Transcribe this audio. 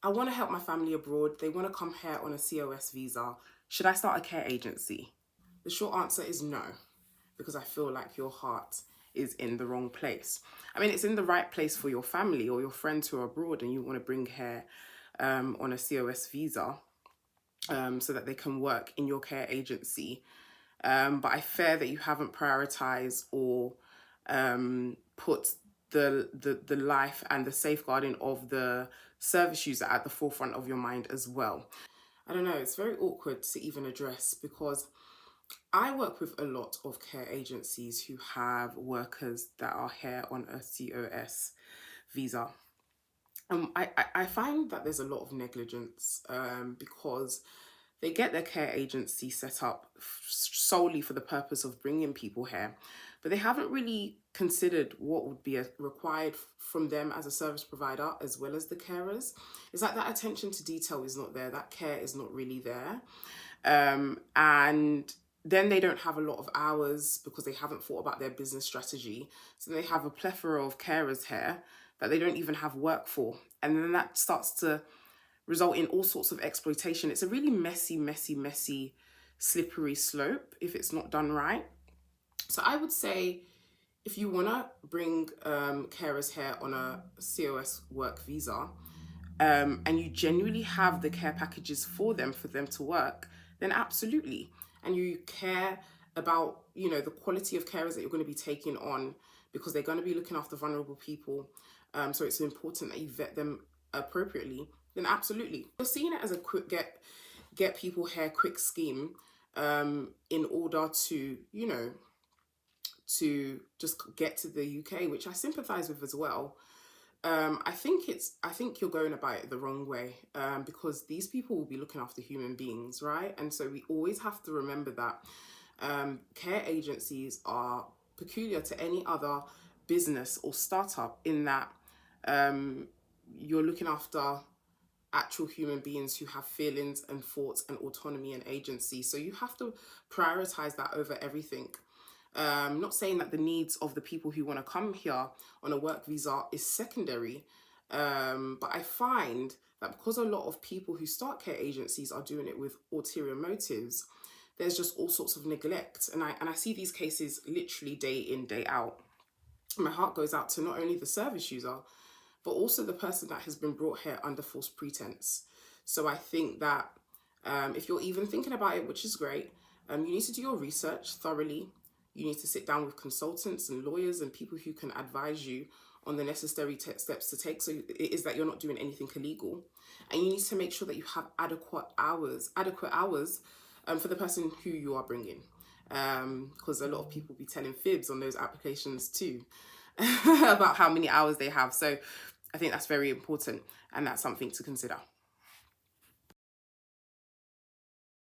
I want to help my family abroad. They want to come here on a COS visa. Should I start a care agency? The short answer is no, because I feel like your heart is in the wrong place. I mean, it's in the right place for your family or your friends who are abroad and you want to bring here on a COS visa so that they can work in your care agency. But I fear that you haven't prioritized or put the life and the safeguarding of the service user at the forefront of your mind as well. I don't know, it's very awkward to even address because I work with a lot of care agencies who have workers that are here on a COS visa. I find that there's a lot of negligence because they get their care agency set up solely for the purpose of bringing people here, but they haven't really considered what would be required from them as a service provider as well as the carers. It's like that attention to detail is not there, that care is not really there. And then they don't have a lot of hours because they haven't thought about their business strategy. So they have a plethora of carers here that they don't even have work for. And then that starts to result in all sorts of exploitation. It's a really messy, slippery slope if it's not done right. So I would say if you want to bring carers here on a COS work visa and you genuinely have the care packages for them to work, then absolutely. And you care about, you know, the quality of carers that you're going to be taking on because they're going to be looking after vulnerable people. So it's important that you vet them appropriately, then absolutely. You're seeing it as a quick get people here quick scheme in order to, you know, to just get to the UK, which I sympathize with as well. I think you're going about it the wrong way because these people will be looking after human beings, right? And so we always have to remember that care agencies are peculiar to any other business or startup in that you're looking after actual human beings who have feelings and thoughts and autonomy and agency. So you have to prioritize that over everything. Not saying that the needs of the people who want to come here on a work visa is secondary, but I find that because a lot of people who start care agencies are doing it with ulterior motives, there's just all sorts of neglect. And I see these cases literally day in, day out. My heart goes out to not only the service user, but also the person that has been brought here under false pretense. So I think that if you're even thinking about it, which is great, you need to do your research thoroughly. You need to sit down with consultants and lawyers and people who can advise you on the necessary steps to take. So it is that you're not doing anything illegal. And you need to make sure that you have adequate hours for the person who you are bringing. Because a lot of people be telling fibs on those applications too about how many hours they have. So I think that's very important and that's something to consider.